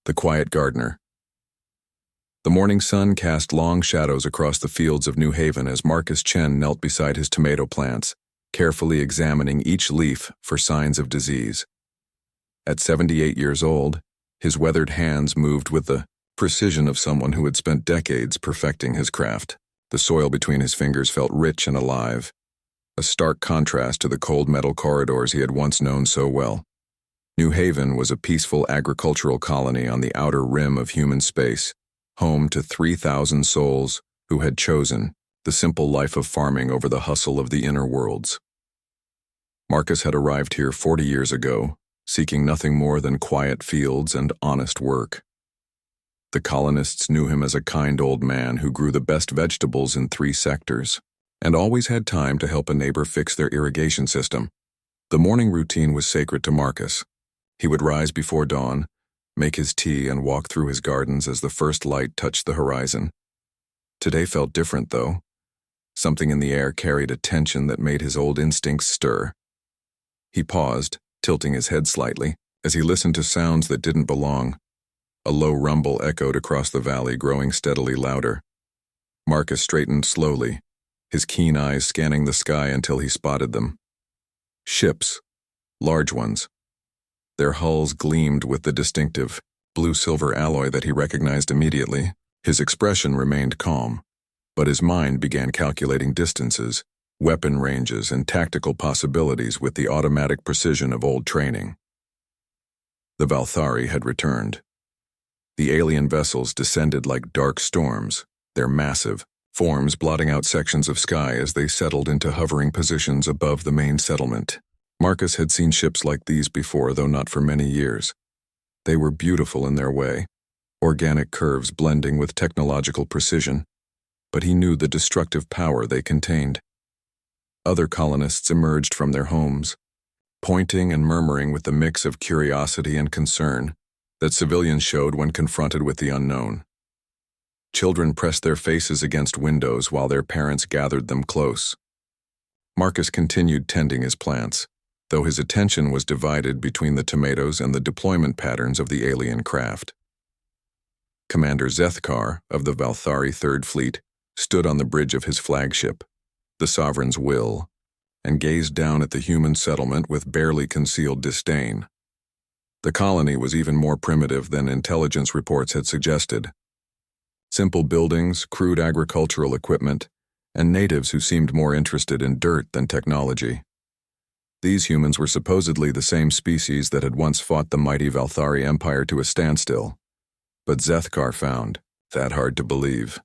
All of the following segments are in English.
The Quiet Gardener. The morning sun cast long shadows across the fields of New Haven as Marcus Chen knelt beside his tomato plants, carefully examining each leaf for signs of disease. At 78 years old, his weathered hands moved with the precision of someone who had spent decades perfecting his craft. The soil between his fingers felt rich and alive, a stark contrast to the cold metal corridors he had once known so well. New Haven was a peaceful agricultural colony on the outer rim of human space, home to 3,000 souls who had chosen the simple life of farming over the hustle of the inner worlds. Marcus had arrived here 40 years ago, seeking nothing more than quiet fields and honest work. The colonists knew him as a kind old man who grew the best vegetables in 3 sectors, and always had time to help a neighbor fix their irrigation system. The morning routine was sacred to Marcus. He would rise before dawn, make his tea, and walk through his gardens as the first light touched the horizon. Today felt different, though. Something in the air carried a tension that made his old instincts stir. He paused, tilting his head slightly, as he listened to sounds that didn't belong. A low rumble echoed across the valley, growing steadily louder. Marcus straightened slowly, his keen eyes scanning the sky until he spotted them. Ships, large ones. Their hulls gleamed with the distinctive blue-silver alloy that he recognized immediately. His expression remained calm, but his mind began calculating distances, weapon ranges, and tactical possibilities with the automatic precision of old training. The Valthari had returned. The alien vessels descended like dark storms, their massive forms blotting out sections of sky as they settled into hovering positions above the main settlement. Marcus had seen ships like these before, though not for many years. They were beautiful in their way, organic curves blending with technological precision, but he knew the destructive power they contained. Other colonists emerged from their homes, pointing and murmuring with the mix of curiosity and concern that civilians showed when confronted with the unknown. Children pressed their faces against windows while their parents gathered them close. Marcus continued tending his plants, though his attention was divided between the tomatoes and the deployment patterns of the alien craft. Commander Zethkar of the Valthari Third Fleet stood on the bridge of his flagship, the Sovereign's Will, and gazed down at the human settlement with barely concealed disdain. The colony was even more primitive than intelligence reports had suggested. Simple buildings, crude agricultural equipment, and natives who seemed more interested in dirt than technology. These humans were supposedly the same species that had once fought the mighty Valthari Empire to a standstill, but Zethkar found that hard to believe.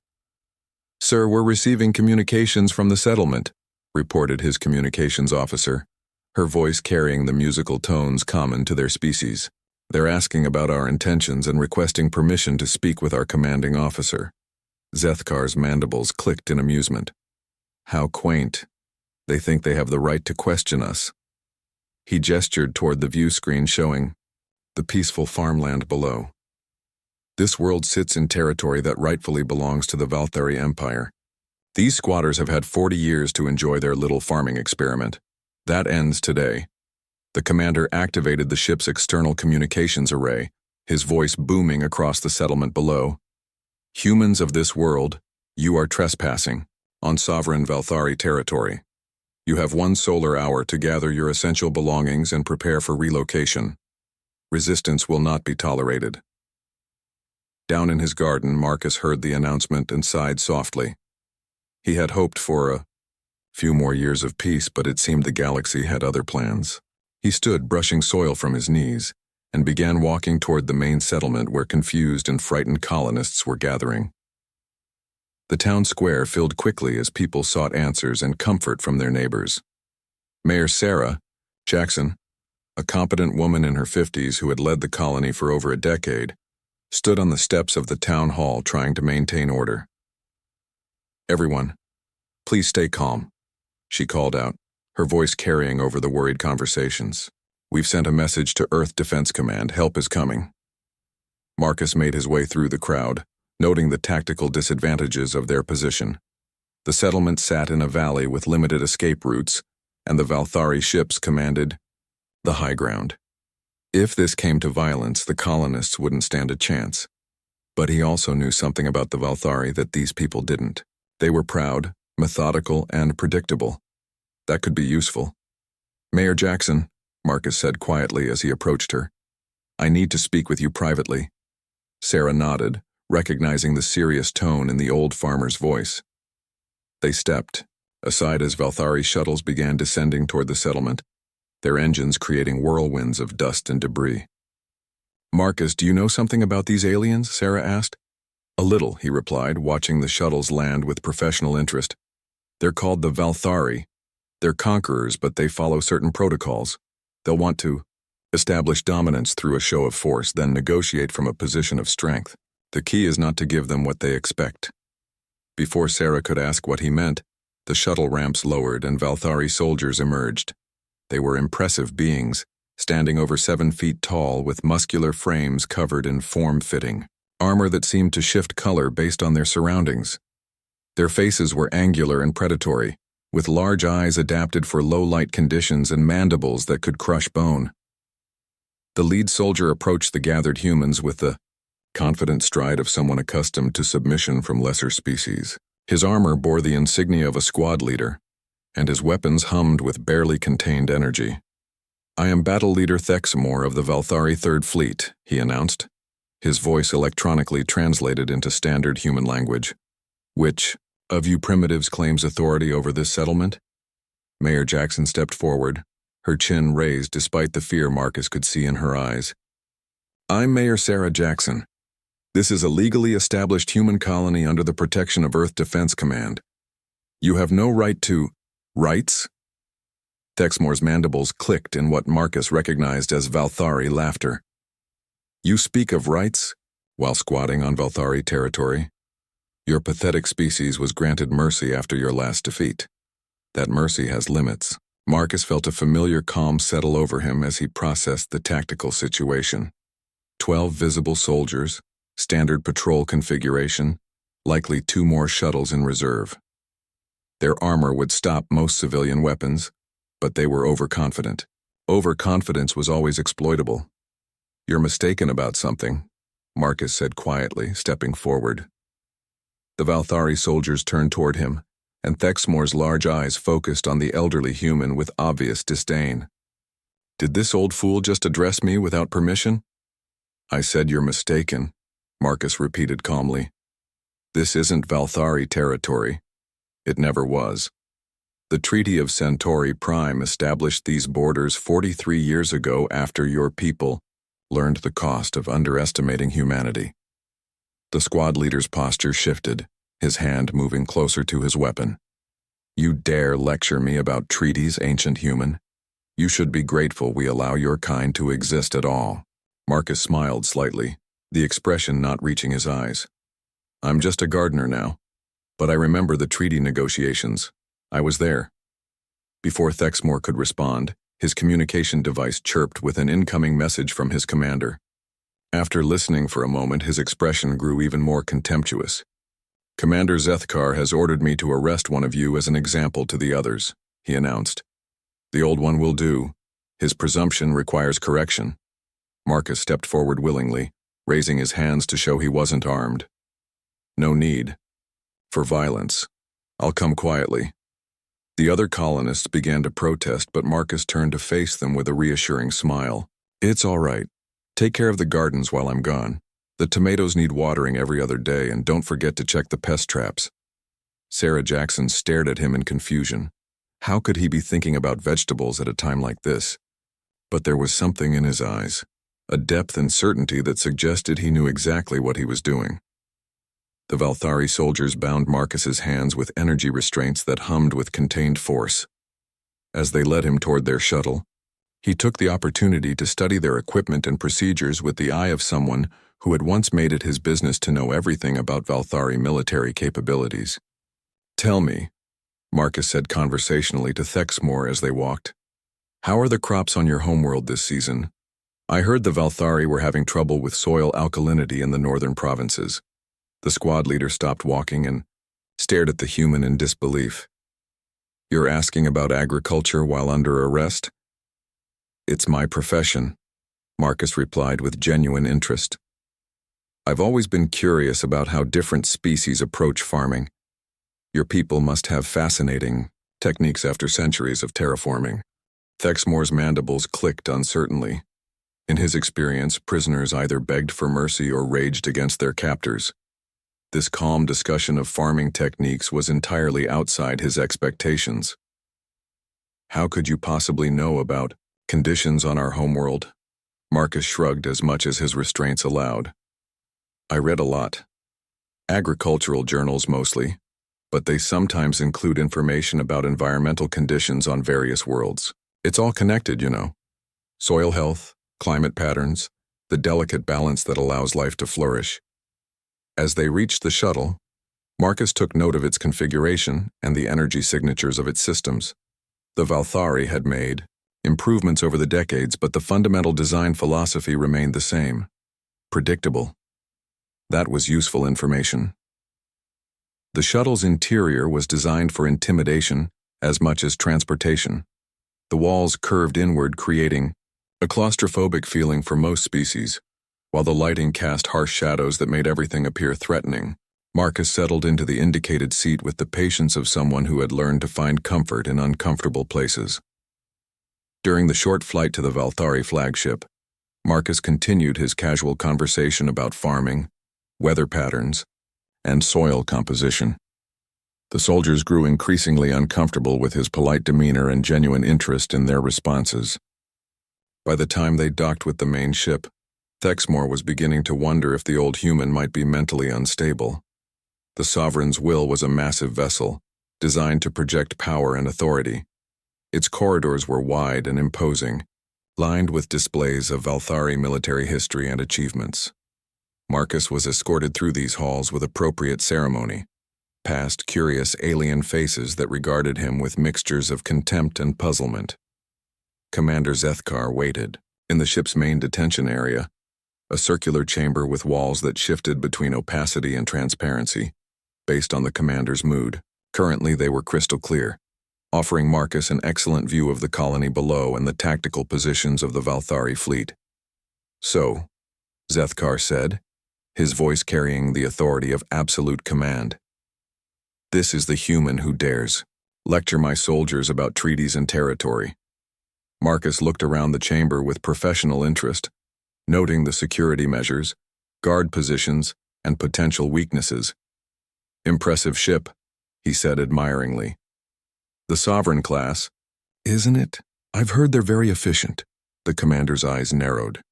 "Sir, we're receiving communications from the settlement," reported his communications officer, her voice carrying the musical tones common to their species. "They're asking about our intentions and requesting permission to speak with our commanding officer." Zethkar's mandibles clicked in amusement. "How quaint. They think they have the right to question us." He gestured toward the view screen showing the peaceful farmland below. "This world sits in territory that rightfully belongs to the Valthari Empire. These squatters have had 40 years to enjoy their little farming experiment. That ends today." The commander activated the ship's external communications array, his voice booming across the settlement below. "Humans of this world, you are trespassing on sovereign Valthari territory. You have 1 solar hour to gather your essential belongings and prepare for relocation. Resistance will not be tolerated." Down in his garden, Marcus heard the announcement and sighed softly. He had hoped for a few more years of peace, but it seemed the galaxy had other plans. He stood brushing soil from his knees and began walking toward the main settlement where confused and frightened colonists were gathering. The town square filled quickly as people sought answers and comfort from their neighbors. Mayor Sarah Jackson, a competent woman in her 50s who had led the colony for over a decade, stood on the steps of the town hall trying to maintain order. "Everyone, please stay calm," she called out, her voice carrying over the worried conversations. "We've sent a message to Earth Defense Command. Help is coming." Marcus made his way through the crowd, noting the tactical disadvantages of their position. The settlement sat in a valley with limited escape routes, and the Valthari ships commanded the high ground. If this came to violence, the colonists wouldn't stand a chance. But he also knew something about the Valthari that these people didn't. They were proud, methodical, and predictable. That could be useful. "Mayor Jackson," Marcus said quietly as he approached her, "I need to speak with you privately." Sarah nodded, recognizing the serious tone in the old farmer's voice. They stepped aside as Valthari shuttles began descending toward the settlement, their engines creating whirlwinds of dust and debris. "Marcus, do you know something about these aliens?" Sarah asked. "A little," he replied, watching the shuttles land with professional interest. "They're called the Valthari. They're conquerors, but they follow certain protocols. They'll want to establish dominance through a show of force, then negotiate from a position of strength. The key is not to give them what they expect." Before Sarah could ask what he meant, the shuttle ramps lowered and Valthari soldiers emerged. They were impressive beings, standing over 7 feet tall with muscular frames covered in form-fitting armor that seemed to shift color based on their surroundings. Their faces were angular and predatory, with large eyes adapted for low-light conditions and mandibles that could crush bone. The lead soldier approached the gathered humans with the confident stride of someone accustomed to submission from lesser species. His armor bore the insignia of a squad leader, and his weapons hummed with barely contained energy. "I am Battle Leader Thexamore of the Valthari 3rd Fleet," he announced, his voice electronically translated into standard human language. "Which of you primitives claims authority over this settlement?" Mayor Jackson stepped forward, her chin raised despite the fear Marcus could see in her eyes. "I'm Mayor Sarah Jackson. This is a legally established human colony under the protection of Earth Defense Command. You have no right to..." "Rights?" Thexamore's mandibles clicked in what Marcus recognized as Valthari laughter. "You speak of rights while squatting on Valthari territory? Your pathetic species was granted mercy after your last defeat. That mercy has limits." Marcus felt a familiar calm settle over him as he processed the tactical situation. 12 visible soldiers, standard patrol configuration, likely 2 more shuttles in reserve. Their armor would stop most civilian weapons, but they were overconfident. Overconfidence was always exploitable. "You're mistaken about something," Marcus said quietly, stepping forward. The Valthari soldiers turned toward him, and Thexamore's large eyes focused on the elderly human with obvious disdain. "Did this old fool just address me without permission?" "I said you're mistaken," Marcus repeated calmly. "This isn't Valthari territory. It never was. The Treaty of Centauri Prime established these borders 43 years ago after your people learned the cost of underestimating humanity." The squad leader's posture shifted, his hand moving closer to his weapon. "You dare lecture me about treaties, ancient human? You should be grateful we allow your kind to exist at all." Marcus smiled slightly, the expression not reaching his eyes. "I'm just a gardener now, but I remember the treaty negotiations. I was there." Before Thexamore could respond, his communication device chirped with an incoming message from his commander. After listening for a moment, his expression grew even more contemptuous. "Commander Zethkar has ordered me to arrest one of you as an example to the others," he announced. "The old one will do. His presumption requires correction." Marcus stepped forward willingly, raising his hands to show he wasn't armed. "No need for violence. I'll come quietly." The other colonists began to protest, but Marcus turned to face them with a reassuring smile. "It's all right. Take care of the gardens while I'm gone. The tomatoes need watering every other day, and don't forget to check the pest traps." Sarah Jackson stared at him in confusion. How could he be thinking about vegetables at a time like this? But there was something in his eyes, a depth and certainty that suggested he knew exactly what he was doing. The Valthari soldiers bound Marcus's hands with energy restraints that hummed with contained force. As they led him toward their shuttle, he took the opportunity to study their equipment and procedures with the eye of someone who had once made it his business to know everything about Valthari military capabilities. "Tell me," Marcus said conversationally to Thexamore as they walked, "how are the crops on your homeworld this season? I heard the Valthari were having trouble with soil alkalinity in the northern provinces." The squad leader stopped walking and stared at the human in disbelief. "You're asking about agriculture while under arrest?" "It's my profession," Marcus replied with genuine interest. I've always been curious about how different species approach farming. Your people must have fascinating techniques after centuries of terraforming. Thexmore's mandibles clicked uncertainly. In his experience, prisoners either begged for mercy or raged against their captors. This calm discussion of farming techniques was entirely outside his expectations. How could you possibly know about conditions on our homeworld? Marcus shrugged as much as his restraints allowed. I read a lot. Agricultural journals mostly, but they sometimes include information about environmental conditions on various worlds. It's all connected, you know. Soil health, climate patterns, the delicate balance that allows life to flourish. As they reached the shuttle, Marcus took note of its configuration and the energy signatures of its systems. The Valthari had made improvements over the decades, but the fundamental design philosophy remained the same. Predictable. That was useful information. The shuttle's interior was designed for intimidation as much as transportation. The walls curved inward, creating a claustrophobic feeling for most species, while the lighting cast harsh shadows that made everything appear threatening. Marcus settled into the indicated seat with the patience of someone who had learned to find comfort in uncomfortable places. During the short flight to the Valthari flagship, Marcus continued his casual conversation about farming, weather patterns, and soil composition. The soldiers grew increasingly uncomfortable with his polite demeanor and genuine interest in their responses. By the time they docked with the main ship, Thexmore was beginning to wonder if the old human might be mentally unstable. The Sovereign's will was a massive vessel, designed to project power and authority. Its corridors were wide and imposing, lined with displays of Valthari military history and achievements. Marcus was escorted through these halls with appropriate ceremony, past curious alien faces that regarded him with mixtures of contempt and puzzlement. Commander Zethkar waited in the ship's main detention area, a circular chamber with walls that shifted between opacity and transparency, based on the commander's mood. Currently, they were crystal clear, offering Marcus an excellent view of the colony below and the tactical positions of the Valthari fleet. So, Zethkar said, his voice carrying the authority of absolute command. This is the human who dares lecture my soldiers about treaties and territory. Marcus looked around the chamber with professional interest, noting the security measures, guard positions, and potential weaknesses. Impressive ship, he said admiringly. The Sovereign class, isn't it? I've heard they're very efficient. The commander's eyes narrowed.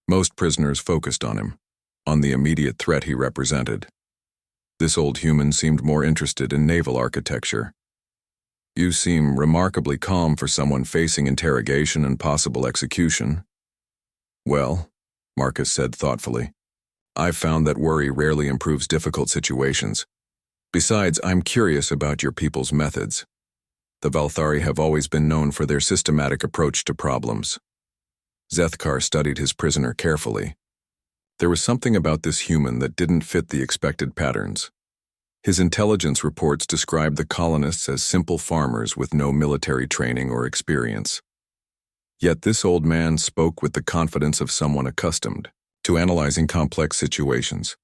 Most prisoners focused on him, on the immediate threat he represented. This old human seemed more interested in naval architecture. You seem remarkably calm for someone facing interrogation and possible execution. Well, Marcus said thoughtfully, I've found that worry rarely improves difficult situations. Besides, I'm curious about your people's methods. The Valthari have always been known for their systematic approach to problems. Zethkar studied his prisoner carefully. There was something about this human that didn't fit the expected patterns. His intelligence reports described the colonists as simple farmers with no military training or experience. Yet this old man spoke with the confidence of someone accustomed to analyzing complex situations.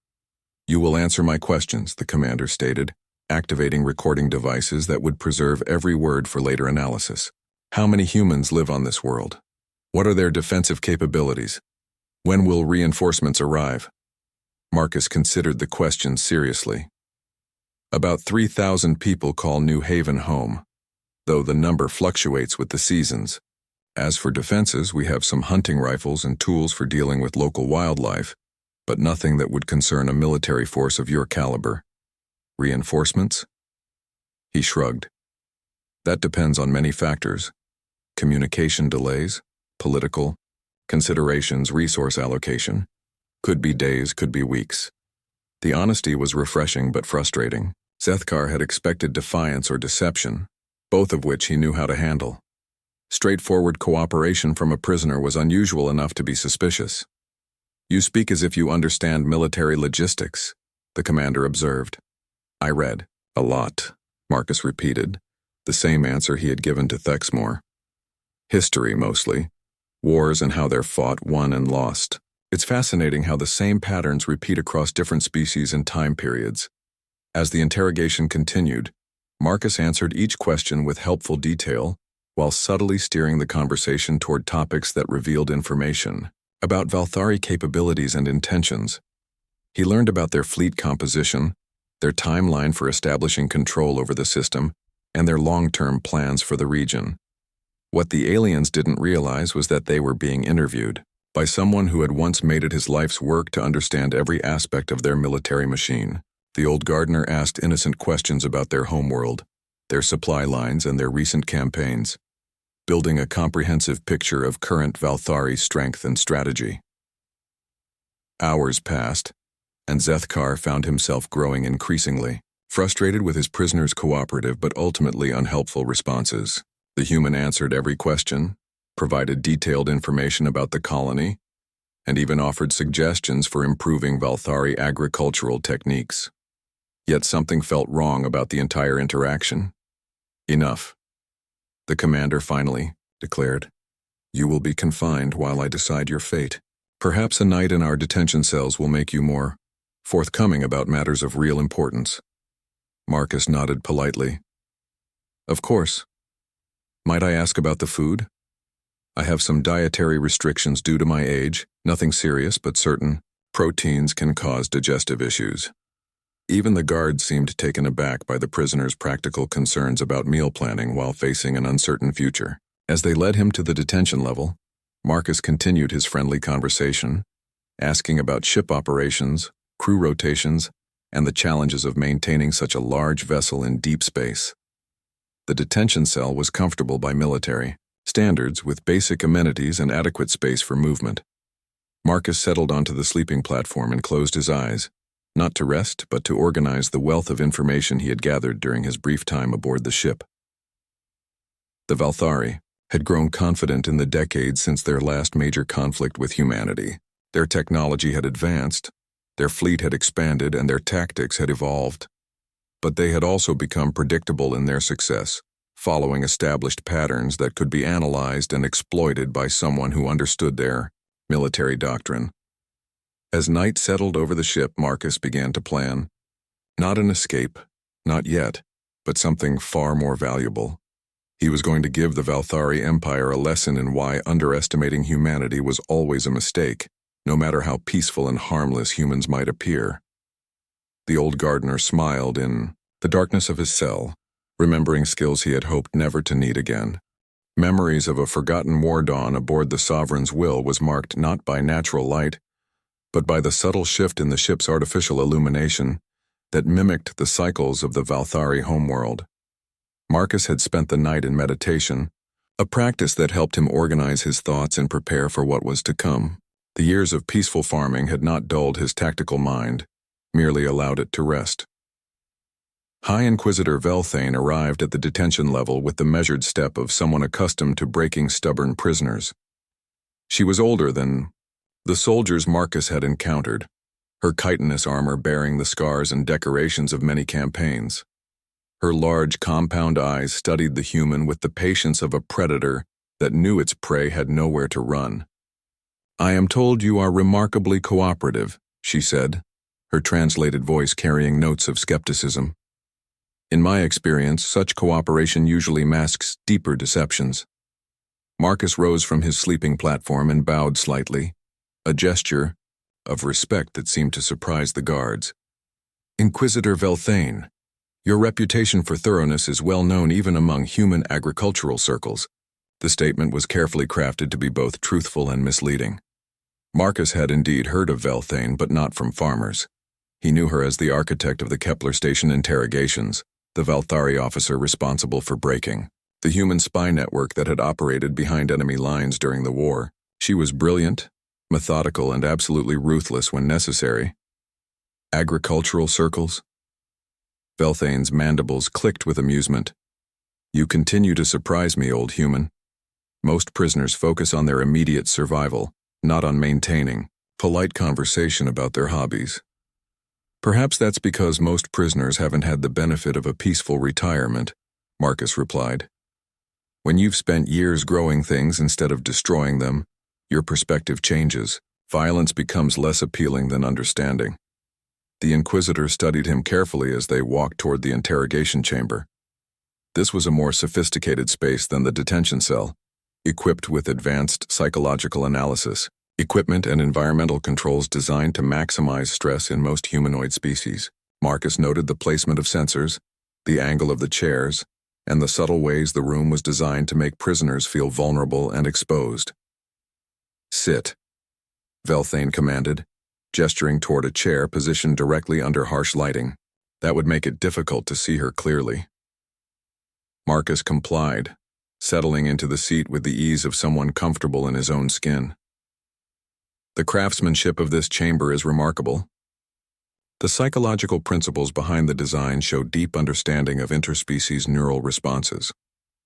You will answer my questions, the commander stated, activating recording devices that would preserve every word for later analysis. How many humans live on this world? What are their defensive capabilities? When will reinforcements arrive? Marcus considered the question seriously. About 3,000 people call New Haven home, though the number fluctuates with the seasons. As for defenses, we have some hunting rifles and tools for dealing with local wildlife, but nothing that would concern a military force of your caliber. Reinforcements? He shrugged. That depends on many factors. Communication delays, political considerations, resource allocation. Could be days, could be weeks. The honesty was refreshing but frustrating. Zethkar had expected defiance or deception, both of which he knew how to handle. Straightforward cooperation from a prisoner was unusual enough to be suspicious. You speak as if you understand military logistics, the commander observed. I read. A lot, Marcus repeated, the same answer he had given to Thexmore. History, mostly. wars and how they're fought, won, and lost. It's fascinating how the same patterns repeat across different species and time periods. As the interrogation continued, Marcus answered each question with helpful detail, while subtly steering the conversation toward topics that revealed information about Valthari capabilities and intentions. He learned about their fleet composition, their timeline for establishing control over the system, and their long-term plans for the region. What the aliens didn't realize was that they were being interviewed by someone who had once made it his life's work to understand every aspect of their military machine. The old gardener asked innocent questions about their homeworld, their supply lines, and their recent campaigns, building a comprehensive picture of current Valthari strength and strategy. Hours passed, and Zethkar found himself growing increasingly frustrated with his prisoner's cooperative but ultimately unhelpful responses. The human answered every question, provided detailed information about the colony, and even offered suggestions for improving Valthari agricultural techniques. Yet something felt wrong about the entire interaction. Enough. The commander finally declared, "You will be confined while I decide your fate. Perhaps a night in our detention cells will make you more forthcoming about matters of real importance." Marcus nodded politely. "Of course. Might I ask about the food? I have some dietary restrictions due to my age, nothing serious, but certain proteins can cause digestive issues." Even the guards seemed taken aback by the prisoner's practical concerns about meal planning while facing an uncertain future. As they led him to the detention level, Marcus continued his friendly conversation, asking about ship operations, crew rotations, and the challenges of maintaining such a large vessel in deep space. The detention cell was comfortable by military standards with basic amenities and adequate space for movement. Marcus settled onto the sleeping platform and closed his eyes, not to rest, but to organize the wealth of information he had gathered during his brief time aboard the ship. The Valthari had grown confident in the decades since their last major conflict with humanity. Their technology had advanced, their fleet had expanded, and their tactics had evolved. But they had also become predictable in their success, following established patterns that could be analyzed and exploited by someone who understood their military doctrine. As night settled over the ship, Marcus began to plan, not an escape, not yet, but something far more valuable. He was going to give the Valthari Empire a lesson in why underestimating humanity was always a mistake, no matter how peaceful and harmless humans might appear. The old gardener smiled in the darkness of his cell, remembering skills he had hoped never to need again. Memories of a forgotten war dawn aboard the Sovereign's will was marked not by natural light, but by the subtle shift in the ship's artificial illumination that mimicked the cycles of the Valthari homeworld. Marcus had spent the night in meditation, a practice that helped him organize his thoughts and prepare for what was to come. The years of peaceful farming had not dulled his tactical mind, merely allowed it to rest. High Inquisitor Velthane arrived at the detention level with the measured step of someone accustomed to breaking stubborn prisoners. She was older than the soldiers Marcus had encountered, her chitinous armor bearing the scars and decorations of many campaigns. Her large compound eyes studied the human with the patience of a predator that knew its prey had nowhere to run. "I am told you are remarkably cooperative," she said, her translated voice carrying notes of skepticism. "In my experience, such cooperation usually masks deeper deceptions." Marcus rose from his sleeping platform and bowed slightly, a gesture of respect that seemed to surprise the guards. "Inquisitor Velthane, your reputation for thoroughness is well known even among human agricultural circles." The statement was carefully crafted to be both truthful and misleading. Marcus had indeed heard of Velthane, but not from farmers. He knew her as the architect of the Kepler Station interrogations, the Valthari officer responsible for breaking the human spy network that had operated behind enemy lines during the war. She was brilliant, methodical, and absolutely ruthless when necessary. Agricultural circles? Velthane's mandibles clicked with amusement. "You continue to surprise me, old human. Most prisoners focus on their immediate survival, not on maintaining polite conversation about their hobbies. Perhaps that's because most prisoners haven't had the benefit of a peaceful retirement," Marcus replied. "When you've spent years growing things instead of destroying them, Your perspective changes. Violence becomes less appealing than understanding. The Inquisitor studied him carefully as they walked toward the interrogation chamber. This was a more sophisticated space than the detention cell, equipped with advanced psychological analysis, equipment and environmental controls designed to maximize stress in most humanoid species. Marcus noted the placement of sensors, the angle of the chairs, and the subtle ways the room was designed to make prisoners feel vulnerable and exposed. "Sit," Velthane commanded, gesturing toward a chair positioned directly under harsh lighting. That would make it difficult to see her clearly. Marcus complied, settling into the seat with the ease of someone comfortable in his own skin. The craftsmanship of this chamber is remarkable. The psychological principles behind the design show deep understanding of interspecies neural responses.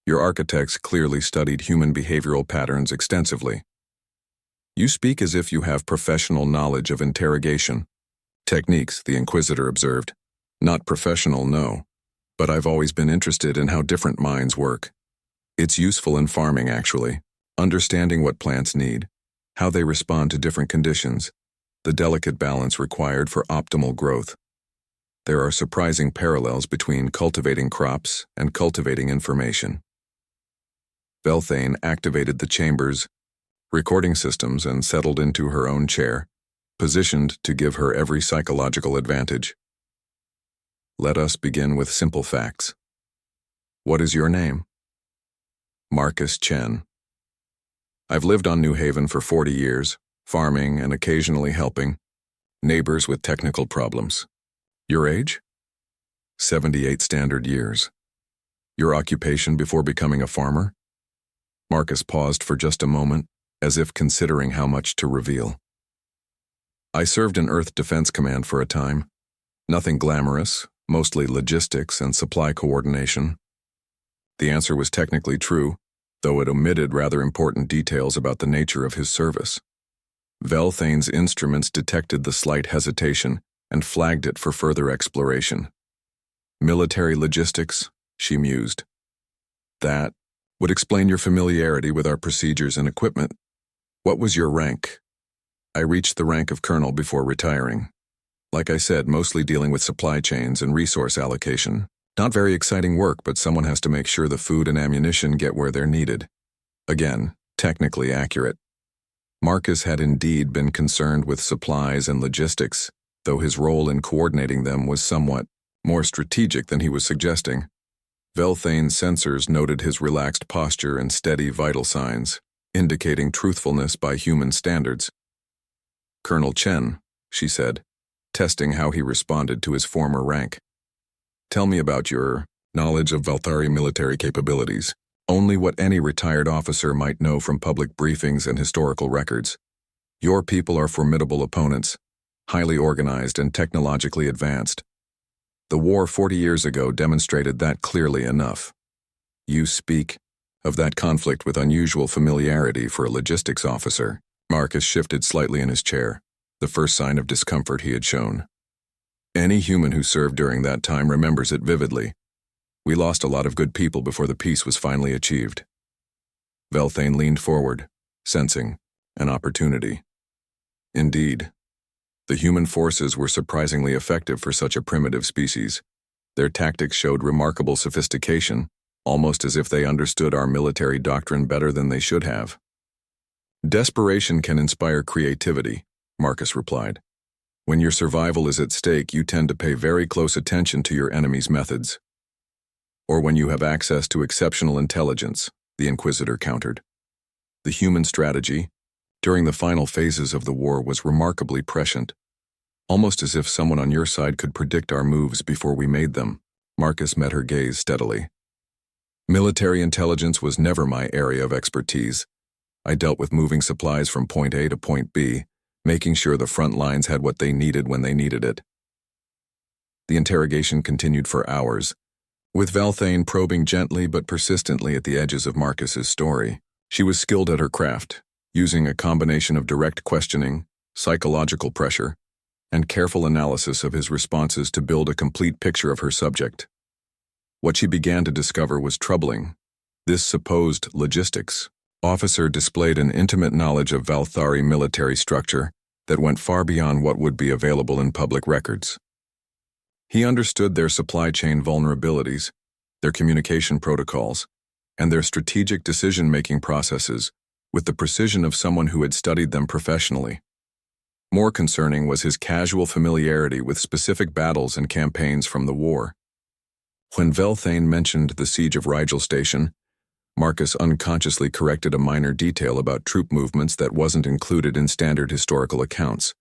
Your architects clearly studied human behavioral patterns extensively. You speak as if you have professional knowledge of interrogation techniques, the Inquisitor observed. Not professional, no, but I've always been interested in how different minds work. It's useful in farming, actually, understanding what plants need, how they respond to different conditions, the delicate balance required for optimal growth. There are surprising parallels between cultivating crops and cultivating information. Velthane activated the chamber's recording systems and settled into her own chair, positioned to give her every psychological advantage. Let us begin with simple facts. What is your name? Marcus Chen. I've lived on New Haven for 40 years, farming and occasionally helping neighbors with technical problems. Your age? 78 standard years. Your occupation before becoming a farmer? Marcus paused for just a moment, as if considering how much to reveal. I served in Earth Defense Command for a time. Nothing glamorous, mostly logistics and supply coordination. The answer was technically true, though it omitted rather important details about the nature of his service. Velthane's instruments detected the slight hesitation and flagged it for further exploration. Military logistics, she mused. That would explain your familiarity with our procedures and equipment. What was your rank? I reached the rank of colonel before retiring. Like I said, mostly dealing with supply chains and resource allocation. Not very exciting work, but someone has to make sure the food and ammunition get where they're needed. Again, technically accurate. Marcus had indeed been concerned with supplies and logistics, though his role in coordinating them was somewhat more strategic than he was suggesting. Velthane's sensors noted his relaxed posture and steady vital signs, indicating truthfulness by human standards. Colonel Chen, she said, testing how he responded to his former rank. Tell me about your knowledge of Valthari military capabilities. Only what any retired officer might know from public briefings and historical records. Your people are formidable opponents, highly organized and technologically advanced. The war 40 years ago demonstrated that clearly enough. You speak of that conflict with unusual familiarity for a logistics officer. Marcus shifted slightly in his chair, the first sign of discomfort he had shown. Any human who served during that time remembers it vividly. We lost a lot of good people before the peace was finally achieved. Velthane leaned forward, sensing an opportunity. Indeed, the human forces were surprisingly effective for such a primitive species. Their tactics showed remarkable sophistication, almost as if they understood our military doctrine better than they should have. Desperation can inspire creativity, Marcus replied. When your survival is at stake, you tend to pay very close attention to your enemy's methods. Or when you have access to exceptional intelligence, the Inquisitor countered. The human strategy, during the final phases of the war, was remarkably prescient, almost as if someone on your side could predict our moves before we made them. Marcus met her gaze steadily. Military intelligence was never my area of expertise. I dealt with moving supplies from point A to point B, making sure the front lines had what they needed when they needed it. The interrogation continued for hours, with Velthane probing gently but persistently at the edges of Marcus's story. She was skilled at her craft, using a combination of direct questioning, psychological pressure, and careful analysis of his responses to build a complete picture of her subject. What she began to discover was troubling. This supposed logistics Officer displayed an intimate knowledge of Valthari military structure that went far beyond what would be available in public records. He understood their supply chain vulnerabilities, their communication protocols, and their strategic decision-making processes with the precision of someone who had studied them professionally. More concerning was his casual familiarity with specific battles and campaigns from the war. When Velthane mentioned the siege of Rigel Station, Marcus unconsciously corrected a minor detail about troop movements that wasn't included in standard historical accounts.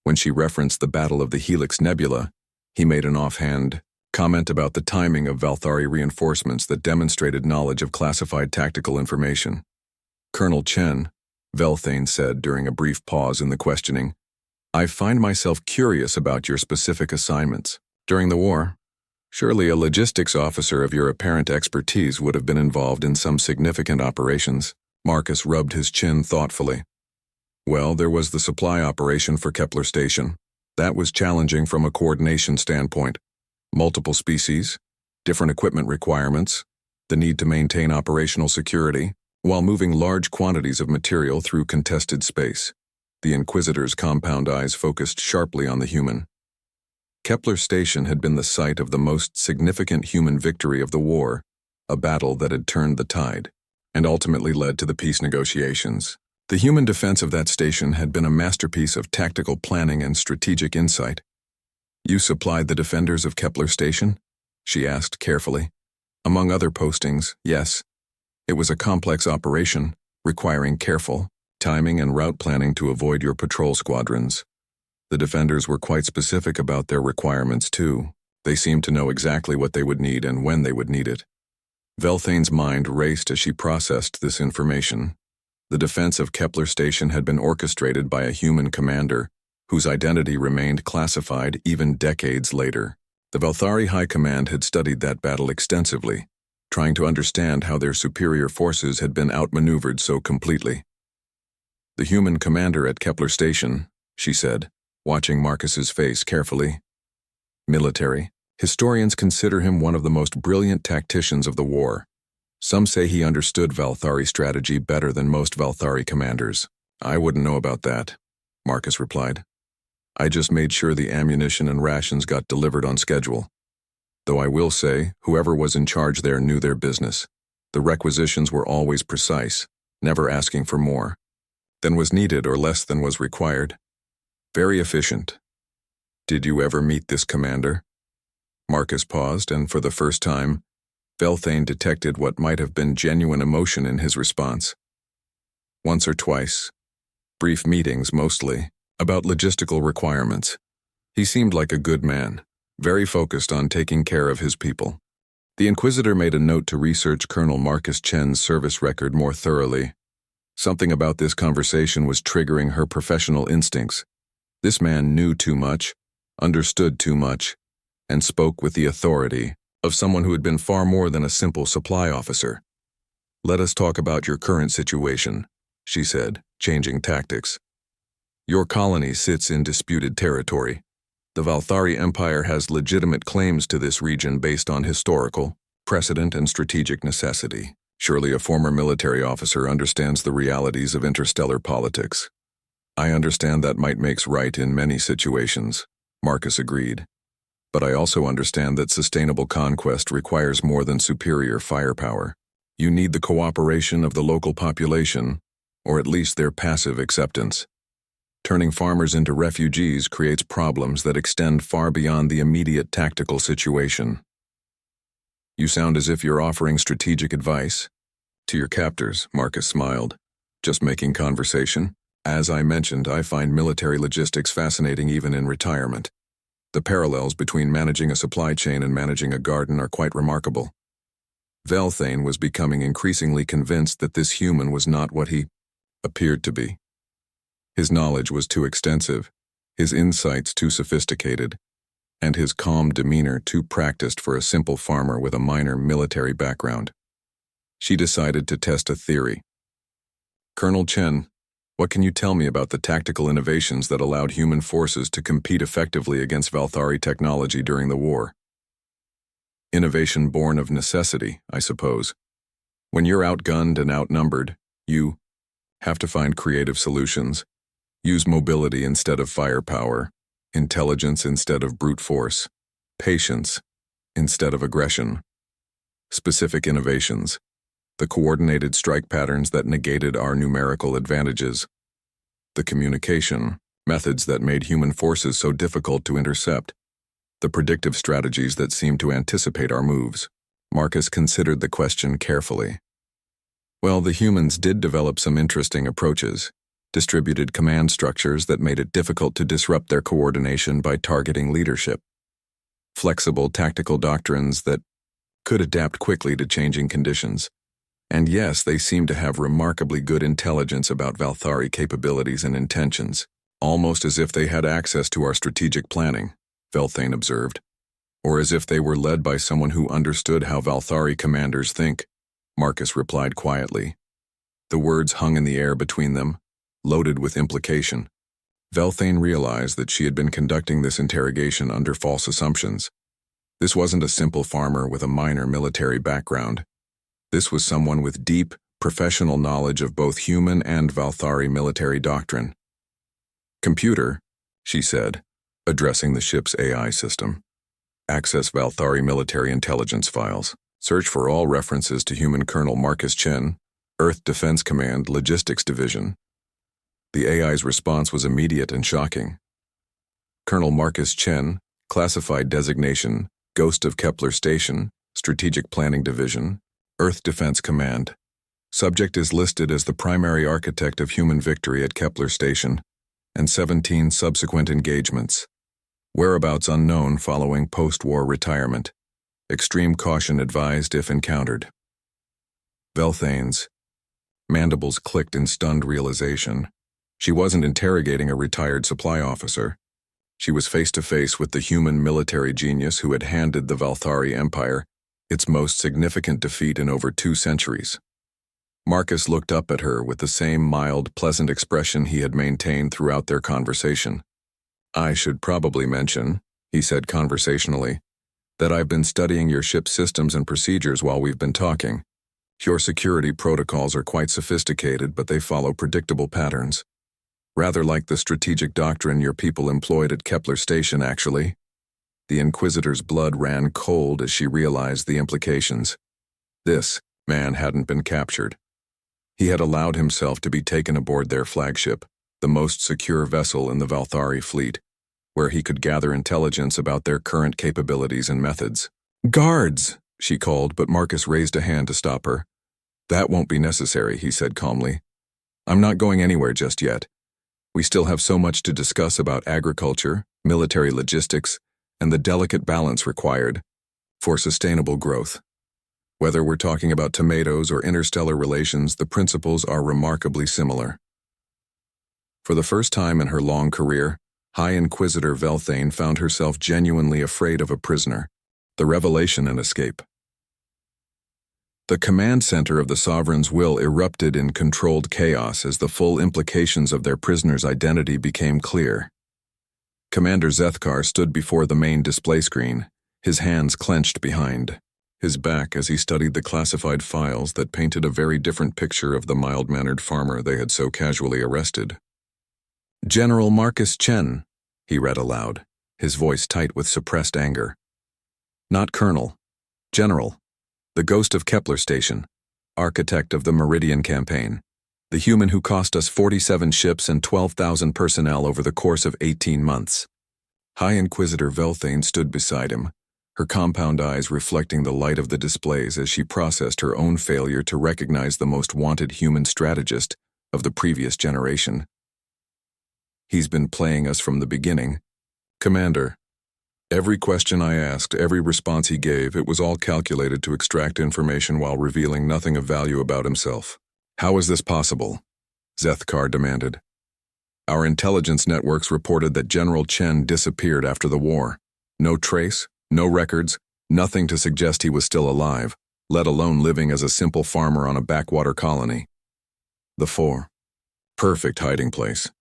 When she referenced the Battle of the Helix Nebula, he made an offhand comment about the timing of Valthari reinforcements that demonstrated knowledge of classified tactical information. Colonel Chen, Velthane said during a brief pause in the questioning, I find myself curious about your specific assignments. During the war, surely a logistics officer of your apparent expertise would have been involved in some significant operations. Marcus rubbed his chin thoughtfully. Well, there was the supply operation for Kepler Station. That was challenging from a coordination standpoint. Multiple species, different equipment requirements, the need to maintain operational security, while moving large quantities of material through contested space. The Inquisitor's compound eyes focused sharply on the human. Kepler Station had been the site of the most significant human victory of the war, a battle that had turned the tide, and ultimately led to the peace negotiations. The human defense of that station had been a masterpiece of tactical planning and strategic insight. You supplied the defenders of Kepler Station? She asked carefully. Among other postings, yes. It was a complex operation, requiring careful timing and route planning to avoid your patrol squadrons. The defenders were quite specific about their requirements too. They seemed to know exactly what they would need and when they would need it. Velthane's mind raced as she processed this information. The defense of Kepler Station had been orchestrated by a human commander, whose identity remained classified even decades later. The Valthari High Command had studied that battle extensively, trying to understand how their superior forces had been outmaneuvered so completely. The human commander at Kepler Station, she said, watching Marcus's face carefully. Military. Historians consider him one of the most brilliant tacticians of the war. Some say he understood Valthari strategy better than most Valthari commanders. I wouldn't know about that, Marcus replied. I just made sure the ammunition and rations got delivered on schedule. Though I will say, whoever was in charge there knew their business. The requisitions were always precise, never asking for more than was needed or less than was required. Very efficient. Did you ever meet this commander? Marcus paused, and for the first time, Velthane detected what might have been genuine emotion in his response. Once or twice. Brief meetings, mostly, about logistical requirements. He seemed like a good man, very focused on taking care of his people. The Inquisitor made a note to research Colonel Marcus Chen's service record more thoroughly. Something about this conversation was triggering her professional instincts. This man knew too much, understood too much, and spoke with the authority of someone who had been far more than a simple supply officer. Let us talk about your current situation, she said, changing tactics. Your colony sits in disputed territory. The Valthari Empire has legitimate claims to this region based on historical, precedent, and strategic necessity. Surely a former military officer understands the realities of interstellar politics. I understand that might makes right in many situations, Marcus agreed. But I also understand that sustainable conquest requires more than superior firepower. You need the cooperation of the local population, or at least their passive acceptance. Turning farmers into refugees creates problems that extend far beyond the immediate tactical situation. You sound as if you're offering strategic advice. To your captors, Marcus smiled. Just making conversation. As I mentioned, I find military logistics fascinating even in retirement. The parallels between managing a supply chain and managing a garden are quite remarkable. Velthane was becoming increasingly convinced that this human was not what he appeared to be. His knowledge was too extensive, his insights too sophisticated, and his calm demeanor too practiced for a simple farmer with a minor military background. She decided to test a theory. Colonel Chen, what can you tell me about the tactical innovations that allowed human forces to compete effectively against Valthari technology during the war? Innovation born of necessity, I suppose. When you're outgunned and outnumbered, You have to find creative solutions. Use mobility instead of firepower, intelligence instead of brute force, patience instead of aggression. Specific innovations. The coordinated strike patterns that negated our numerical advantages. The communication methods that made human forces so difficult to intercept. The predictive strategies that seemed to anticipate our moves. Marcus considered the question carefully. Well, the humans did develop some interesting approaches. Distributed command structures that made it difficult to disrupt their coordination by targeting leadership. Flexible tactical doctrines that could adapt quickly to changing conditions. And yes, they seem to have remarkably good intelligence about Valthari capabilities and intentions, almost as if they had access to our strategic planning, Velthane observed, or as if they were led by someone who understood how Valthari commanders think, Marcus replied quietly. The words hung in the air between them, loaded with implication. Velthane realized that she had been conducting this interrogation under false assumptions. This wasn't a simple farmer with a minor military background. This was someone with deep, professional knowledge of both human and Valthari military doctrine. Computer, she said, addressing the ship's AI system. Access Valthari military intelligence files. Search for all references to human Colonel Marcus Chen, Earth Defense Command Logistics Division. The AI's response was immediate and shocking. Colonel Marcus Chen, classified designation, Ghost of Kepler Station, Strategic Planning Division, Earth Defense Command. Subject is listed as the primary architect of human victory at Kepler Station, and 17 subsequent engagements. Whereabouts unknown following post-war retirement. Extreme caution advised if encountered. Velthane's mandibles clicked in stunned realization. She wasn't interrogating a retired supply officer. She was face-to-face with the human military genius who had handed the Valthari Empire its most significant defeat in over 2 centuries. Marcus looked up at her with the same mild, pleasant expression he had maintained throughout their conversation. I should probably mention, he said conversationally, that I've been studying your ship's systems and procedures while we've been talking. Your security protocols are quite sophisticated, but they follow predictable patterns. Rather like the strategic doctrine your people employed at Kepler Station, actually. The Inquisitor's blood ran cold as she realized the implications. This man hadn't been captured. He had allowed himself to be taken aboard their flagship, the most secure vessel in the Valthari fleet, where he could gather intelligence about their current capabilities and methods. Guards, she called, but Marcus raised a hand to stop her. That won't be necessary, he said calmly. I'm not going anywhere just yet. We still have so much to discuss about agriculture, military logistics, and the delicate balance required for sustainable growth. Whether we're talking about tomatoes or interstellar relations, the principles are remarkably similar. For the first time in her long career, High Inquisitor Velthane found herself genuinely afraid of a prisoner, the revelation and escape. The command center of the Sovereign's will erupted in controlled chaos as the full implications of their prisoner's identity became clear. Commander Zethkar stood before the main display screen, his hands clenched behind his back as he studied the classified files that painted a very different picture of the mild-mannered farmer they had so casually arrested. General Marcus Chen, he read aloud, his voice tight with suppressed anger. Not Colonel, General, the Ghost of Kepler Station, architect of the Meridian Campaign, the human who cost us 47 ships and 12,000 personnel over the course of 18 months. High Inquisitor Velthane stood beside him, her compound eyes reflecting the light of the displays as she processed her own failure to recognize the most wanted human strategist of the previous generation. He's been playing us from the beginning. Commander, every question I asked, every response he gave, it was all calculated to extract information while revealing nothing of value about himself. How is this possible? Zethkar demanded. Our intelligence networks reported that General Chen disappeared after the war. No trace, no records, nothing to suggest he was still alive, let alone living as a simple farmer on a backwater colony. The four. Perfect hiding place,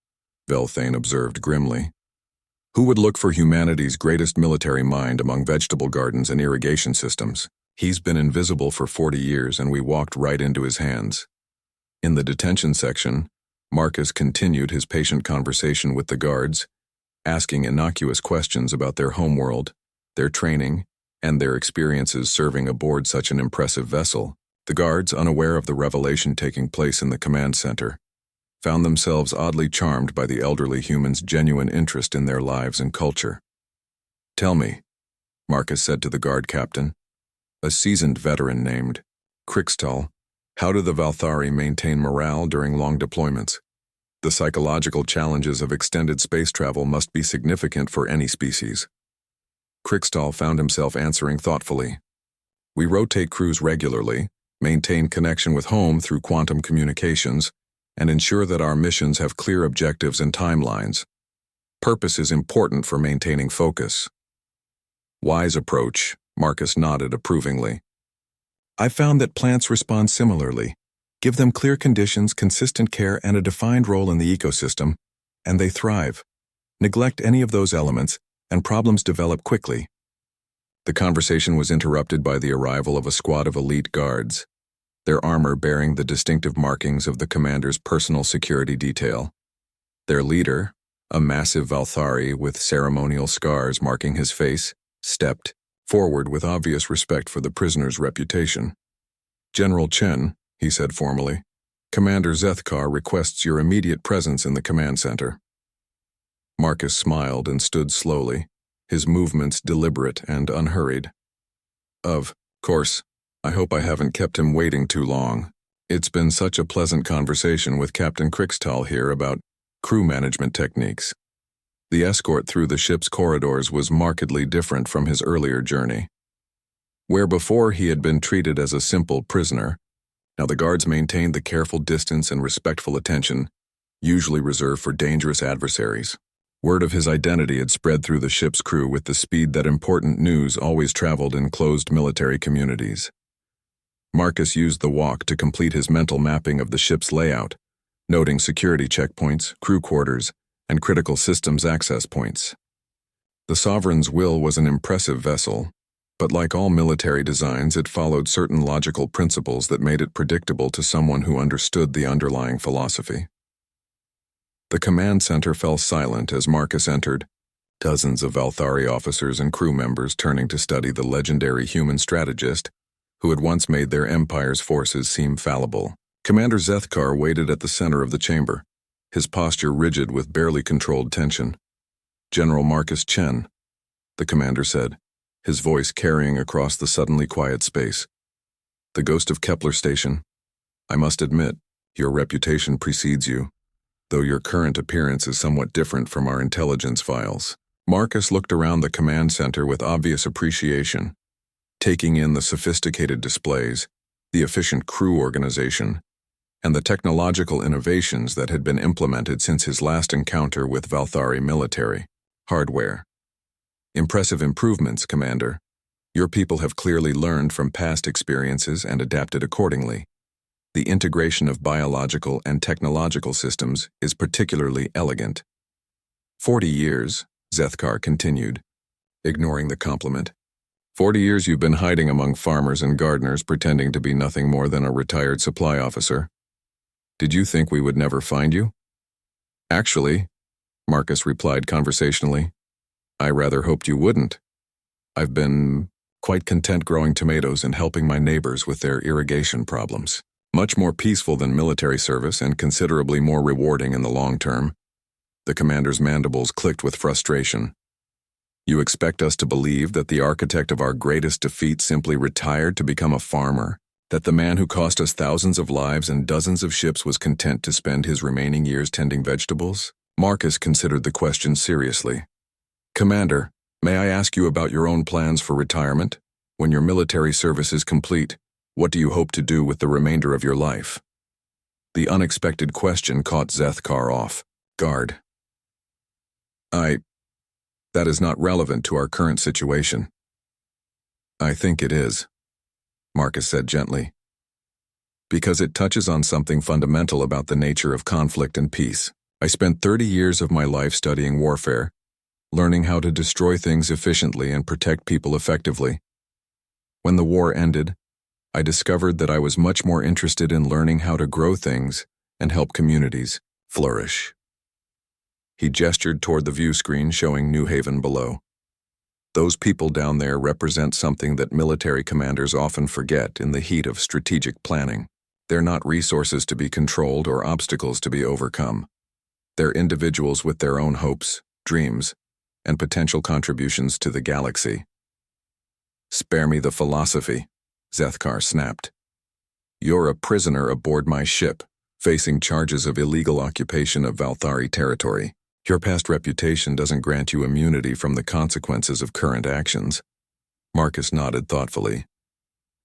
Velthane observed grimly. Who would look for humanity's greatest military mind among vegetable gardens and irrigation systems? He's been invisible for 40 years and we walked right into his hands. In the detention section, Marcus continued his patient conversation with the guards, asking innocuous questions about their homeworld, their training, and their experiences serving aboard such an impressive vessel. The guards, unaware of the revelation taking place in the command center, found themselves oddly charmed by the elderly human's genuine interest in their lives and culture. "Tell me," Marcus said to the guard captain, a seasoned veteran named Crixtal, "how do the Valthari maintain morale during long deployments? The psychological challenges of extended space travel must be significant for any species." Crixtal found himself answering thoughtfully. "We rotate crews regularly, maintain connection with home through quantum communications, and ensure that our missions have clear objectives and timelines. Purpose is important for maintaining focus." "Wise approach," Marcus nodded approvingly. "I found that plants respond similarly. Give them clear conditions, consistent care, and a defined role in the ecosystem, and they thrive. Neglect any of those elements, and problems develop quickly." The conversation was interrupted by the arrival of a squad of elite guards, their armor bearing the distinctive markings of the commander's personal security detail. Their leader, a massive Valthari with ceremonial scars marking his face, stepped forward with obvious respect for the prisoner's reputation. "General Chen," he said formally, "Commander Zethkar requests your immediate presence in the command center." Marcus smiled and stood slowly, his movements deliberate and unhurried. "Of course, I hope I haven't kept him waiting too long. It's been such a pleasant conversation with Captain Crixtal here about crew management techniques." The escort through the ship's corridors was markedly different from his earlier journey. Where before he had been treated as a simple prisoner, now the guards maintained the careful distance and respectful attention, usually reserved for dangerous adversaries. Word of his identity had spread through the ship's crew with the speed that important news always traveled in closed military communities. Marcus used the walk to complete his mental mapping of the ship's layout, noting security checkpoints, crew quarters, and critical systems access points. The Sovereign's Will was an impressive vessel, but like all military designs, it followed certain logical principles that made it predictable to someone who understood the underlying philosophy. The command center fell silent as Marcus entered, dozens of Valthari officers and crew members turning to study the legendary human strategist who had once made their empire's forces seem fallible. Commander Zethkar waited at the center of the chamber, his posture rigid with barely controlled tension. "General Marcus Chen," the commander said, his voice carrying across the suddenly quiet space. "The ghost of Kepler Station. I must admit, your reputation precedes you, though your current appearance is somewhat different from our intelligence files." Marcus looked around the command center with obvious appreciation, taking in the sophisticated displays, the efficient crew organization, and the technological innovations that had been implemented since his last encounter with Valthari military hardware. "Impressive improvements, Commander. Your people have clearly learned from past experiences and adapted accordingly. The integration of biological and technological systems is particularly elegant." 40 years, Zethkar continued, ignoring the compliment. 40 years you've been hiding among farmers and gardeners pretending to be nothing more than a retired supply officer. Did you think we would never find you?" "Actually," Marcus replied conversationally, "I rather hoped you wouldn't. I've been quite content growing tomatoes and helping my neighbors with their irrigation problems. Much more peaceful than military service and considerably more rewarding in the long term." The commander's mandibles clicked with frustration. "You expect us to believe that the architect of our greatest defeat simply retired to become a farmer? That the man who cost us thousands of lives and dozens of ships was content to spend his remaining years tending vegetables?" Marcus considered the question seriously. "Commander, may I ask you about your own plans for retirement? When your military service is complete, what do you hope to do with the remainder of your life?" The unexpected question caught Zethkar off guard. That is not relevant to our current situation." "I think it is," Marcus said gently, "because it touches on something fundamental about the nature of conflict and peace. I spent 30 years of my life studying warfare, learning how to destroy things efficiently and protect people effectively. When the war ended, I discovered that I was much more interested in learning how to grow things and help communities flourish. He gestured toward the view screen showing New Haven below. Those people down there represent something that military commanders often forget in the heat of strategic planning. They're not resources to be controlled or obstacles to be overcome. They're individuals with their own hopes, dreams, and potential contributions to the galaxy. Spare me the philosophy, Zethkar snapped. You're a prisoner aboard my ship, facing charges of illegal occupation of Valthari territory. Your past reputation doesn't grant you immunity from the consequences of current actions. Marcus nodded thoughtfully.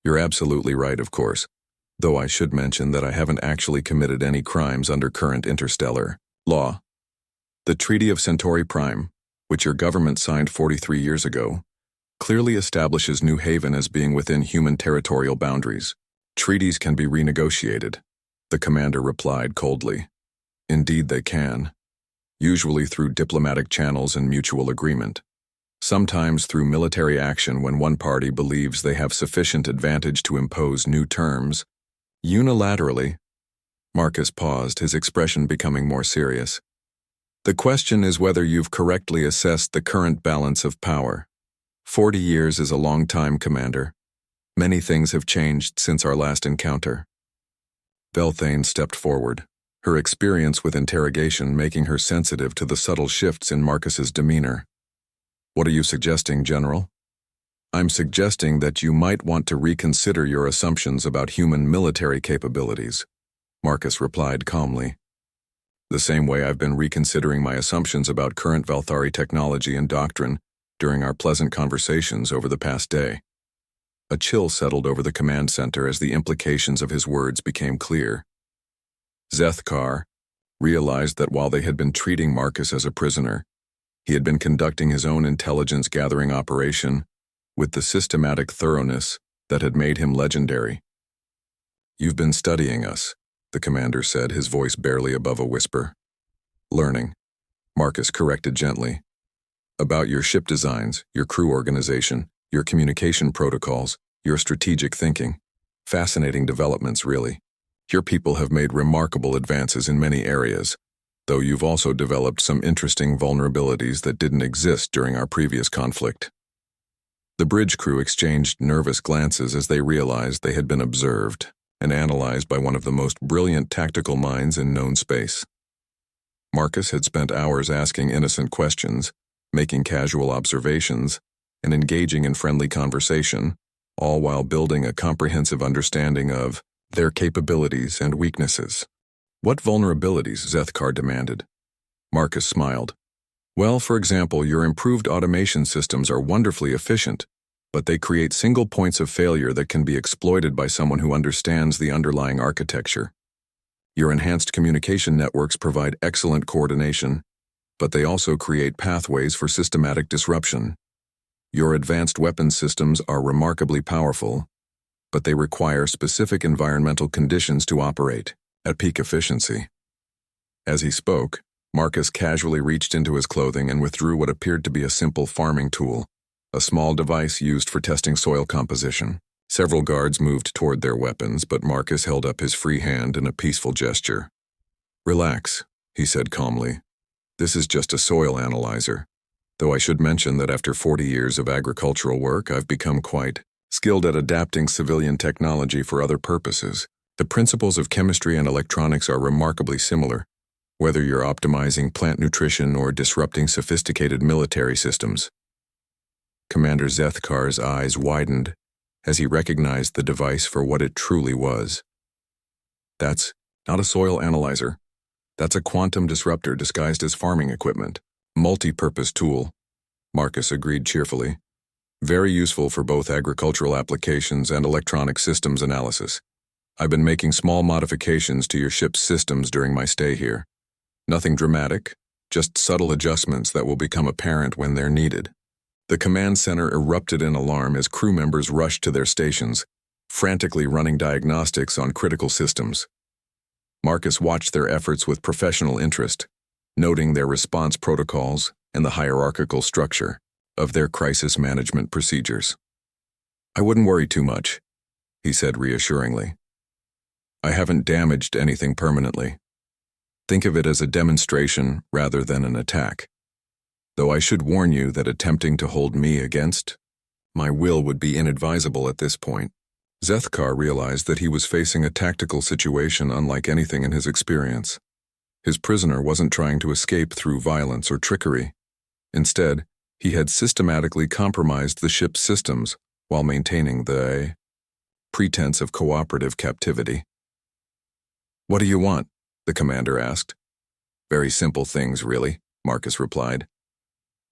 You're absolutely right, of course, though I should mention that I haven't actually committed any crimes under current interstellar law. The Treaty of Centauri Prime, which your government signed 43 years ago, clearly establishes New Haven as being within human territorial boundaries. Treaties can be renegotiated, the commander replied coldly. Indeed they can. Usually through diplomatic channels and mutual agreement. Sometimes through military action when one party believes they have sufficient advantage to impose new terms. Unilaterally, Marcus paused, his expression becoming more serious. The question is whether you've correctly assessed the current balance of power. 40 years is a long time, Commander. Many things have changed since our last encounter. Belthane stepped forward, her experience with interrogation making her sensitive to the subtle shifts in Marcus's demeanor. What are you suggesting, General? I'm suggesting that you might want to reconsider your assumptions about human military capabilities, Marcus replied calmly. The same way I've been reconsidering my assumptions about current Valthari technology and doctrine during our pleasant conversations over the past day. A chill settled over the command center as the implications of his words became clear. Zethkar realized that while they had been treating Marcus as a prisoner, he had been conducting his own intelligence-gathering operation with the systematic thoroughness that had made him legendary. You've been studying us, the commander said, his voice barely above a whisper. Learning, Marcus corrected gently. About your ship designs, your crew organization, your communication protocols, your strategic thinking. Fascinating developments, really. Your people have made remarkable advances in many areas, though you've also developed some interesting vulnerabilities that didn't exist during our previous conflict. The bridge crew exchanged nervous glances as they realized they had been observed and analyzed by one of the most brilliant tactical minds in known space. Marcus had spent hours asking innocent questions, making casual observations, and engaging in friendly conversation, all while building a comprehensive understanding of their capabilities and weaknesses. What vulnerabilities? Zethkar demanded. Marcus smiled. Well, for example, your improved automation systems are wonderfully efficient, but they create single points of failure that can be exploited by someone who understands the underlying architecture. Your enhanced communication networks provide excellent coordination, but they also create pathways for systematic disruption. Your advanced weapons systems are remarkably powerful, but they require specific environmental conditions to operate at peak efficiency. As he spoke, Marcus casually reached into his clothing and withdrew what appeared to be a simple farming tool, a small device used for testing soil composition. Several guards moved toward their weapons, but Marcus held up his free hand in a peaceful gesture. Relax, he said calmly. This is just a soil analyzer, though I should mention that after 40 years of agricultural work, I've become quite skilled at adapting civilian technology for other purposes. The principles of chemistry and electronics are remarkably similar, whether you're optimizing plant nutrition or disrupting sophisticated military systems. Commander Zethkar's eyes widened as he recognized the device for what it truly was. That's not a soil analyzer. That's a quantum disruptor disguised as farming equipment. Multi-purpose tool, Marcus agreed cheerfully. Very useful for both agricultural applications and electronic systems analysis. I've been making small modifications to your ship's systems during my stay here. Nothing dramatic, just subtle adjustments that will become apparent when they're needed. The command center erupted in alarm as crew members rushed to their stations, frantically running diagnostics on critical systems. Marcus watched their efforts with professional interest, noting their response protocols and the hierarchical structure of their crisis management procedures. I wouldn't worry too much. he said reassuringly. I haven't damaged anything permanently. Think of it as a demonstration rather than an attack. Though I should warn you that attempting to hold me against my will would be inadvisable at this point. Zethkar realized that he was facing a tactical situation unlike anything in his experience. His prisoner wasn't trying to escape through violence or trickery. Instead, he had systematically compromised the ship's systems while maintaining the pretense of cooperative captivity. What do you want? The commander asked. Very simple things, really, Marcus replied.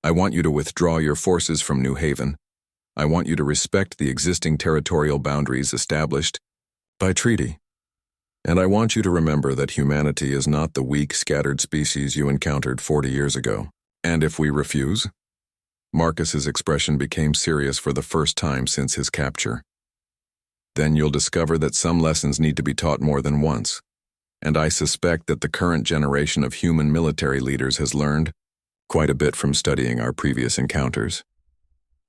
I want you to withdraw your forces from New Haven. I want you to respect the existing territorial boundaries established by treaty. And I want you to remember that humanity is not the weak, scattered species you encountered 40 years ago. And if we refuse? Marcus's expression became serious for the first time since his capture. Then you'll discover that some lessons need to be taught more than once. And I suspect that the current generation of human military leaders has learned quite a bit from studying our previous encounters.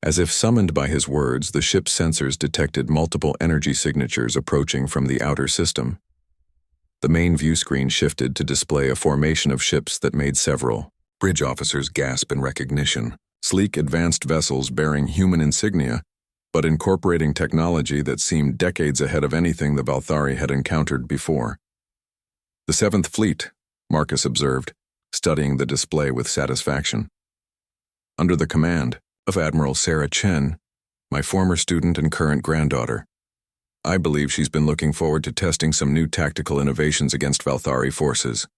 As if summoned by his words, the ship's sensors detected multiple energy signatures approaching from the outer system. The main view screen shifted to display a formation of ships that made several bridge officers gasp in recognition. Sleek, advanced vessels bearing human insignia, but incorporating technology that seemed decades ahead of anything the Valthari had encountered before. The 7th Fleet, Marcus observed, studying the display with satisfaction. Under the command of Admiral Sarah Chen, my former student and current granddaughter. I believe she's been looking forward to testing some new tactical innovations against Valthari forces.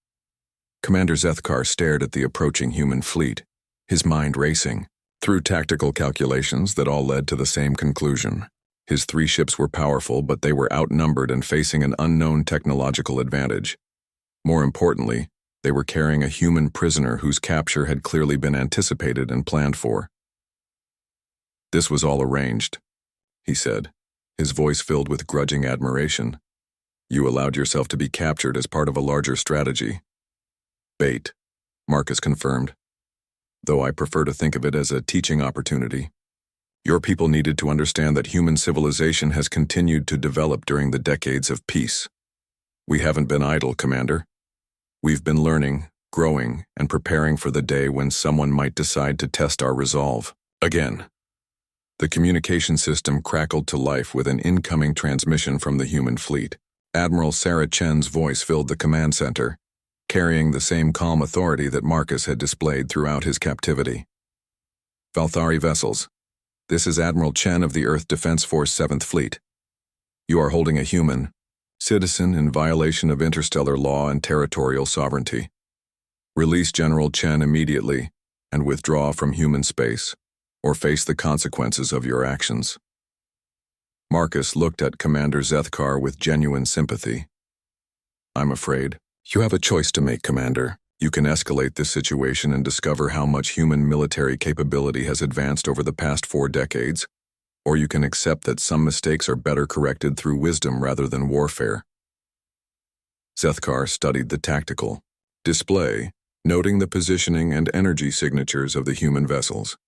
Commander Zethkar stared at the approaching human fleet, his mind racing, through tactical calculations that all led to the same conclusion. His 3 ships were powerful, but they were outnumbered and facing an unknown technological advantage. More importantly, they were carrying a human prisoner whose capture had clearly been anticipated and planned for. This was all arranged, he said, his voice filled with grudging admiration. You allowed yourself to be captured as part of a larger strategy. Bait, Marcus confirmed, though I prefer to think of it as a teaching opportunity. Your people needed to understand that human civilization has continued to develop during the decades of peace. We haven't been idle, Commander. We've been learning, growing, and preparing for the day when someone might decide to test our resolve. Again. The communication system crackled to life with an incoming transmission from the human fleet. Admiral Sarah Chen's voice filled the command center, carrying the same calm authority that Marcus had displayed throughout his captivity. Valthari vessels, this is Admiral Chen of the Earth Defense Force 7th Fleet. You are holding a human citizen in violation of interstellar law and territorial sovereignty. Release General Chen immediately and withdraw from human space, or face the consequences of your actions. Marcus looked at Commander Zethkar with genuine sympathy. I'm afraid you have a choice to make, Commander. You can escalate this situation and discover how much human military capability has advanced over the past 4 decades, or you can accept that some mistakes are better corrected through wisdom rather than warfare. Zethkar studied the tactical display, noting the positioning and energy signatures of the human vessels.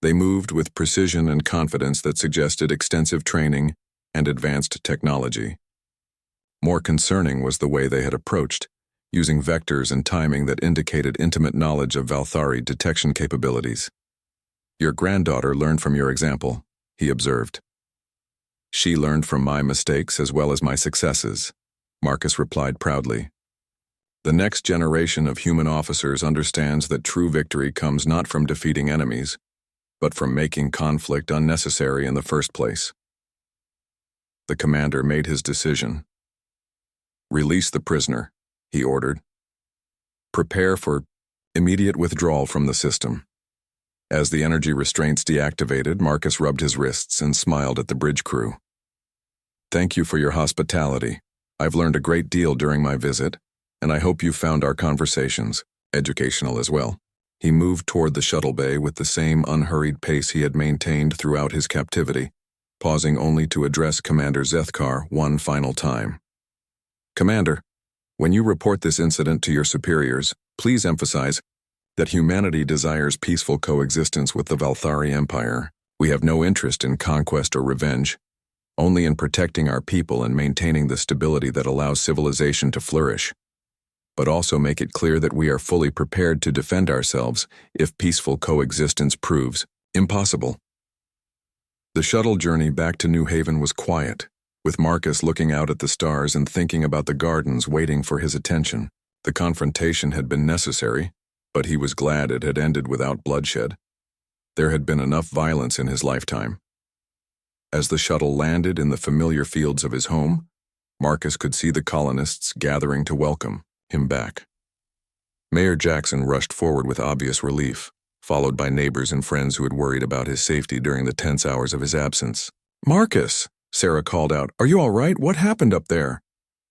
They moved with precision and confidence that suggested extensive training and advanced technology. More concerning was the way they had approached, using vectors and timing that indicated intimate knowledge of Valthari detection capabilities. Your granddaughter learned from your example, he observed. She learned from my mistakes as well as my successes, Marcus replied proudly. The next generation of human officers understands that true victory comes not from defeating enemies, but from making conflict unnecessary in the first place. The commander made his decision. Release the prisoner, he ordered. Prepare for immediate withdrawal from the system. As the energy restraints deactivated, Marcus rubbed his wrists and smiled at the bridge crew. Thank you for your hospitality. I've learned a great deal during my visit, and I hope you found our conversations educational as well. He moved toward the shuttle bay with the same unhurried pace he had maintained throughout his captivity, pausing only to address Commander Zethkar one final time. Commander, when you report this incident to your superiors, please emphasize that humanity desires peaceful coexistence with the Valthari Empire. We have no interest in conquest or revenge. only in protecting our people and maintaining the stability that allows civilization to flourish, but also make it clear that we are fully prepared to defend ourselves if peaceful coexistence proves impossible. The shuttle journey back to New Haven was quiet, with Marcus looking out at the stars and thinking about the gardens waiting for his attention. The confrontation had been necessary, but he was glad it had ended without bloodshed. There had been enough violence in his lifetime. As the shuttle landed in the familiar fields of his home, Marcus could see the colonists gathering to welcome him back. Mayor Jackson rushed forward with obvious relief, followed by neighbors and friends who had worried about his safety during the tense hours of his absence. "Marcus," Sarah called out, "are you all right? What happened up there?"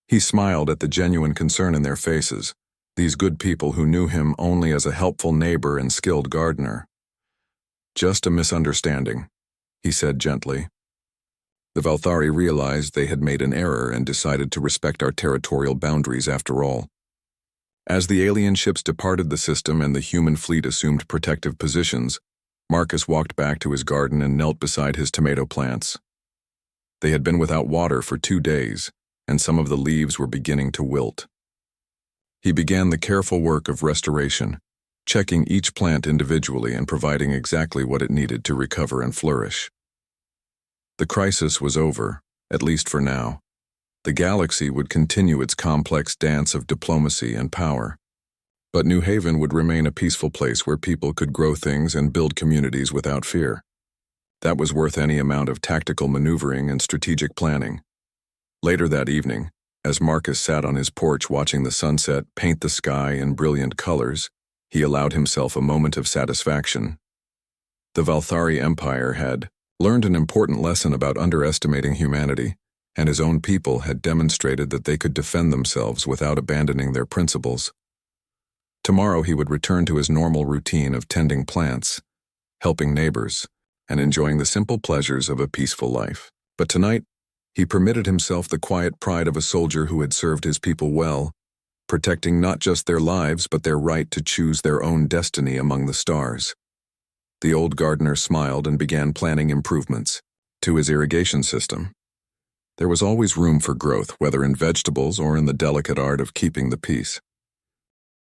He smiled at the genuine concern in their faces, these good people who knew him only as a helpful neighbor and skilled gardener. "Just a misunderstanding," he said gently. The Valthari realized they had made an error and decided to respect our territorial boundaries after all. As the alien ships departed the system and the human fleet assumed protective positions, Marcus walked back to his garden and knelt beside his tomato plants. They had been without water for 2 days, and some of the leaves were beginning to wilt. He began the careful work of restoration, checking each plant individually and providing exactly what it needed to recover and flourish. The crisis was over, at least for now. The galaxy would continue its complex dance of diplomacy and power. But New Haven would remain a peaceful place where people could grow things and build communities without fear. That was worth any amount of tactical maneuvering and strategic planning. Later that evening, as Marcus sat on his porch watching the sunset paint the sky in brilliant colors, he allowed himself a moment of satisfaction. The Valthari Empire had learned an important lesson about underestimating humanity, and his own people had demonstrated that they could defend themselves without abandoning their principles. Tomorrow he would return to his normal routine of tending plants, helping neighbors, and enjoying the simple pleasures of a peaceful life. But tonight, he permitted himself the quiet pride of a soldier who had served his people well, protecting not just their lives but their right to choose their own destiny among the stars. The old gardener smiled and began planning improvements to his irrigation system. There was always room for growth, whether in vegetables or in the delicate art of keeping the peace.